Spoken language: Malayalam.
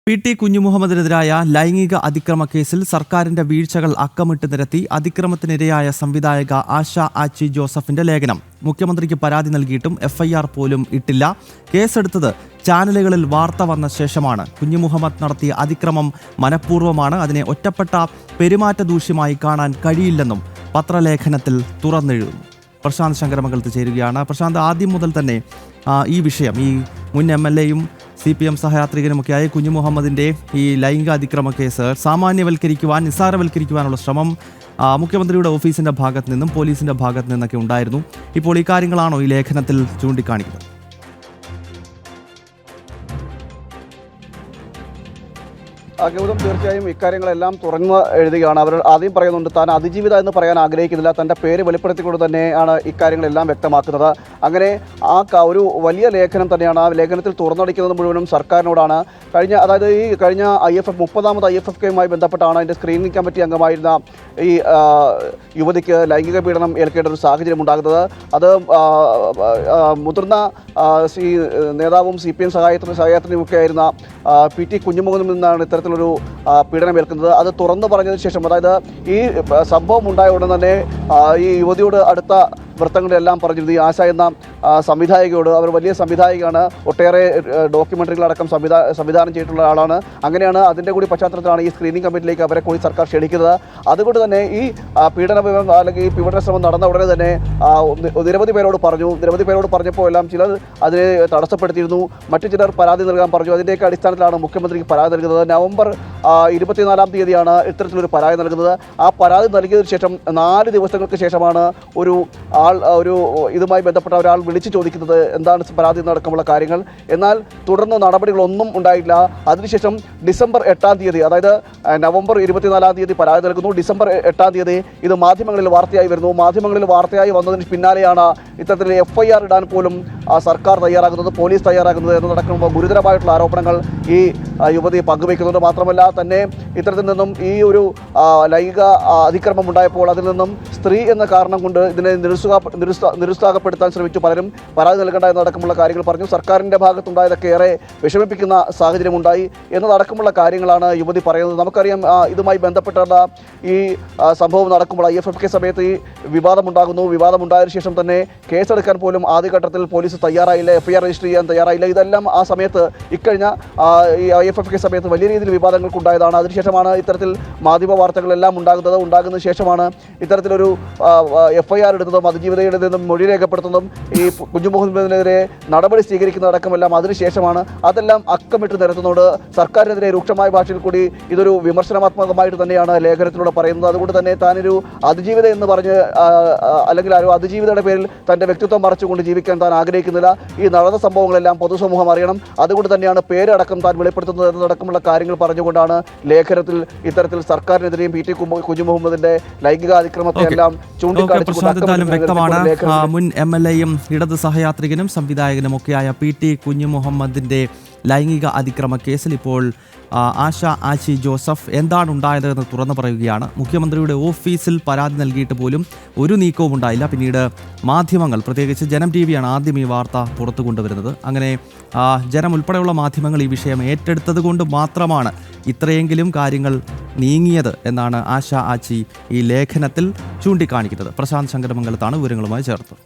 പി.ടി. കുഞ്ഞുമുഹമ്മദിനെതിരായ ലൈംഗിക അതിക്രമ കേസിൽ സർക്കാരിന്റെ വീഴ്ചകൾ അക്കമിട്ട് നിരത്തി അതിക്രമത്തിനിരയായ സംവിധായക ആശ ആച്ചി ജോസഫിന്റെ ലേഖനം മുഖ്യമന്ത്രിക്ക് പരാതി നൽകിയിട്ടും എഫ്ഐആർ പോലും ഇട്ടില്ല. കേസെടുത്തത് ചാനലുകളിൽ വാർത്ത വന്ന ശേഷമാണ്. കുഞ്ഞുമുഹമ്മദ് നടത്തിയ അതിക്രമം മനഃപൂർവ്വമാണ്, അതിനെ ഒറ്റപ്പെട്ട പെരുമാറ്റ ദൂഷ്യമായി കാണാൻ കഴിയില്ലെന്നും പത്രലേഖനത്തിൽ തുറന്നെഴുതുന്നു. പ്രശാന്ത് ശങ്കരമംഗലത്ത് ചേരുകയാണ്. പ്രശാന്ത്, ആദ്യം മുതൽ തന്നെ ഈ വിഷയം, ഈ മുൻ MLA-യും CPM സഹയാത്രികനുമൊക്കെയായ കുഞ്ഞുമുഹമ്മദിൻ്റെ ഈ ലൈംഗിക അതിക്രമ കേസ് സാമാന്യവൽക്കരിക്കുവാൻ, നിസ്സാരവൽക്കരിക്കുവാനുള്ള ശ്രമം മുഖ്യമന്ത്രിയുടെ ഓഫീസിൻ്റെ ഭാഗത്ത് നിന്നും പോലീസിൻ്റെ ഭാഗത്ത് നിന്നൊക്കെ ഉണ്ടായിരുന്നു. ഇപ്പോൾ ഈ കാര്യങ്ങളാണോ ഈ ലേഖനത്തിൽ ചൂണ്ടിക്കാണിക്കുന്നത്? ഗൗതം, തീർച്ചയായും ഇക്കാര്യങ്ങളെല്ലാം തുറന്ന് എഴുതുകയാണ്. അവർ ആദ്യം പറയുന്നുണ്ട് താൻ അതിജീവിത എന്ന് പറയാൻ ആഗ്രഹിക്കുന്നില്ല, തൻ്റെ പേര് വെളിപ്പെടുത്തിക്കൊണ്ട് തന്നെയാണ് ഇക്കാര്യങ്ങളെല്ലാം വ്യക്തമാക്കുന്നത്. അങ്ങനെ ഒരു വലിയ ലേഖനം തന്നെയാണ്. ആ ലേഖനത്തിൽ തുറന്നടിക്കുന്നത് മുഴുവനും സർക്കാരിനോടാണ്. കഴിഞ്ഞ IFF 30ാമത് IFFKയുമായി ബന്ധപ്പെട്ടാണ് അതിൻ്റെ സ്ക്രീനിംഗ് കമ്മിറ്റി അംഗമായിരുന്ന ഈ യുവതിക്ക് ലൈംഗിക പീഡനം ഏൽക്കേണ്ട ഒരു സാഹചര്യം ഉണ്ടാകുന്നത്. അത് മുതിർന്ന നേതാവും CPM സഹയാത്രിയുമൊക്കെ ആയിരുന്ന P.T. കുഞ്ഞുമുഹമ്മദിൽ നിന്നാണ് ഇത്തരത്തിലൊരു പീഡനം ഏൽക്കുന്നത്. അത് തുറന്നു പറഞ്ഞതിന് ശേഷം, അതായത് ഈ സംഭവം ഉണ്ടായ ഉടൻ തന്നെ ഈ യുവതിയോട് അടുത്ത വൃത്തങ്ങളെല്ലാം പറഞ്ഞിരുന്നു. ഈ ആശ എന്ന സംവിധായകയോട്, അവർ വലിയ സംവിധായികയാണ്, ഒട്ടേറെ ഡോക്യുമെൻ്ററികളടക്കം സംവിധാനം ചെയ്തിട്ടുള്ള ആളാണ്. അങ്ങനെയാണ് അതിൻ്റെ കൂടി പശ്ചാത്തലത്തിലാണ് ഈ സ്ക്രീനിംഗ് കമ്മിറ്റിയിലേക്ക് അവരെ കൂടി സർക്കാർ ക്ഷണിക്കുന്നത്. അതുകൊണ്ട് തന്നെ ഈ പീഡന വിവരം അല്ലെങ്കിൽ ഈ പീഡന ശ്രമം നടന്ന ഉടനെ തന്നെ നിരവധി പേരോട് പറഞ്ഞപ്പോൾ എല്ലാം ചിലർ അതിനെ തടസ്സപ്പെടുത്തിയിരുന്നു, മറ്റു ചിലർ പരാതി നൽകാൻ പറഞ്ഞു. അതിൻ്റെയൊക്കെ അടിസ്ഥാനത്തിലാണ് മുഖ്യമന്ത്രിക്ക് പരാതി നൽകുന്നത്. നവംബർ 24-ാം തീയതിയാണ് ഇത്തരത്തിലൊരു പരാതി നൽകുന്നത്. ആ പരാതി നൽകിയതിനു ശേഷം 4 ദിവസങ്ങൾക്ക് ശേഷമാണ് ഇതുമായി ബന്ധപ്പെട്ട ഒരാൾ വിളിച്ചു ചോദിക്കുന്നത് എന്താണ് പരാതി നടക്കമുള്ള കാര്യങ്ങൾ. എന്നാൽ തുടർന്ന് നടപടികളൊന്നും ഉണ്ടായില്ല. അതിനുശേഷം ഡിസംബർ 8-ാം തീയതി, അതായത് നവംബർ 24-ാം തീയതി പരാതി നൽകുന്നു. ഡിസംബർ 8-ാം തീയതി ഇത് മാധ്യമങ്ങളിൽ വാർത്തയായി വരുന്നു. മാധ്യമങ്ങളിൽ വാർത്തയായി വന്നതിന് പിന്നാലെയാണ് ഇത്തരത്തിൽ FIR ഇടാൻ പോലും സർക്കാർ തയ്യാറാകുന്നത്, പോലീസ് തയ്യാറാകുന്നത് എന്നതടക്കം ഗുരുതരമായിട്ടുള്ള ആരോപണങ്ങൾ ഈ യുവതി പങ്കുവയ്ക്കുന്നുണ്ട്. മാത്രമല്ല തന്നെ ഇത്തരത്തിൽ നിന്നും ഈ ഒരു ലൈംഗിക അതിക്രമം ഉണ്ടായപ്പോൾ അതിൽ നിന്നും സ്ത്രീ എന്ന കാരണം കൊണ്ട് ഇതിനെ നിരുത്സാഹപ്പെടുത്താൻ ശ്രമിച്ചു. പലരും പരാതി നൽകേണ്ട എന്നതടക്കമുള്ള കാര്യങ്ങൾ പറഞ്ഞു. സർക്കാരിൻ്റെ ഭാഗത്തുണ്ടായതൊക്കെ ഏറെ വിഷമിപ്പിക്കുന്ന സാഹചര്യമുണ്ടായി എന്നതടക്കമുള്ള കാര്യങ്ങളാണ് യുവതി പറയുന്നത്. നമുക്കറിയാം, ഇതുമായി ബന്ധപ്പെട്ടുള്ള ഈ സംഭവം നടക്കുമ്പോൾ IFFK സമയത്ത് ഈ വിവാദമുണ്ടാകുന്നു. വിവാദമുണ്ടായതിനു ശേഷം തന്നെ കേസെടുക്കാൻ പോലും ആദ്യഘട്ടത്തിൽ പോലീസ് തയ്യാറായില്ല, FIR രജിസ്റ്റർ ചെയ്യാൻ തയ്യാറായില്ല. ഇതെല്ലാം ആ സമയത്ത് ഇക്കഴിഞ്ഞ ഈ IFFK സമയത്ത് വലിയ രീതിയിൽ വിവാദങ്ങൾക്കുണ്ടായതാണ്. അതിനുശേഷമാണ് ഇത്തരത്തിൽ മാധ്യമ വാർത്തകളെല്ലാം ഉണ്ടാകുന്നതിന് ശേഷമാണ് ഇത്തരത്തിലൊരു FIR ഇടുന്നതും അതിജീവിതയുടെ നിന്നും മൊഴി രേഖപ്പെടുത്തുന്നതും ഈ കുഞ്ഞുമുഹമ്മദിനെതിരെ നടപടി സ്വീകരിക്കുന്നതടക്കമെല്ലാം അതിനുശേഷമാണ്. അതെല്ലാം അക്കമിട്ട് നിരത്തുന്നതോട് സർക്കാരിനെതിരെ രൂക്ഷമായ ഭാഷയിൽ കൂടി ഇതൊരു വിമർശനാത്മകമായിട്ട് തന്നെയാണ് ലേഖനത്തിലൂടെ പറയുന്നത്. അതുകൊണ്ട് തന്നെ താനൊരു അതിജീവിത എന്ന് പറഞ്ഞ് അല്ലെങ്കിൽ അതിജീവിതയുടെ പേരിൽ തൻ്റെ വ്യക്തിത്വം മറച്ചുകൊണ്ട് ജീവിക്കാൻ താൻ ആഗ്രഹിക്കുന്നില്ല. ഈ നടന്ന സംഭവങ്ങളെല്ലാം പൊതുസമൂഹം അറിയണം. അതുകൊണ്ട് തന്നെയാണ് പേരടക്കം താൻ വെളിപ്പെടുത്തുന്നത് എന്നതടക്കമുള്ള കാര്യങ്ങൾ പറഞ്ഞുകൊണ്ടാണ് ലേഖനത്തിൽ ഇത്തരത്തിൽ സർക്കാരിനെതിരെയും P.T. കുഞ്ഞുമുഹമ്മദിന്റെ ലൈംഗിക അതിക്രമത്തെ എല്ലാം ചൂണ്ടിക്കാണിച്ചുകൊണ്ട് വ്യക്തമാണ്. മുൻ MLA-യും ഇടത് സഹയാത്രികനും സംവിധായകനും ഒക്കെയായ P.T. കുഞ്ഞുമുഹമ്മദിന്റെ ലൈംഗിക അതിക്രമ കേസിൽ ഇപ്പോൾ ആശ ആച്ചി ജോസഫ് എന്താണ് ഉണ്ടായതെന്ന് തുറന്നു പറയുകയാണ്. മുഖ്യമന്ത്രിയുടെ ഓഫീസിൽ പരാതി നൽകിയിട്ട് പോലും ഒരു നീക്കവും ഉണ്ടായില്ല. പിന്നീട് മാധ്യമങ്ങൾ, പ്രത്യേകിച്ച് ജനം TV-യാണ് ആദ്യം ഈ വാർത്ത പുറത്തു കൊണ്ടുവരുന്നത്. അങ്ങനെ ജനം ഉൾപ്പെടെയുള്ള മാധ്യമങ്ങൾ ഈ വിഷയം ഏറ്റെടുത്തത് കൊണ്ട് മാത്രമാണ് ഇത്രയെങ്കിലും കാര്യങ്ങൾ നീങ്ങിയത് എന്നാണ് ആശ ആച്ചി ഈ ലേഖനത്തിൽ ചൂണ്ടിക്കാണിക്കുന്നത്. പ്രശാന്ത് ശങ്കരമംഗലത്താണ് വിവരങ്ങളുമായി ചേർത്തത്.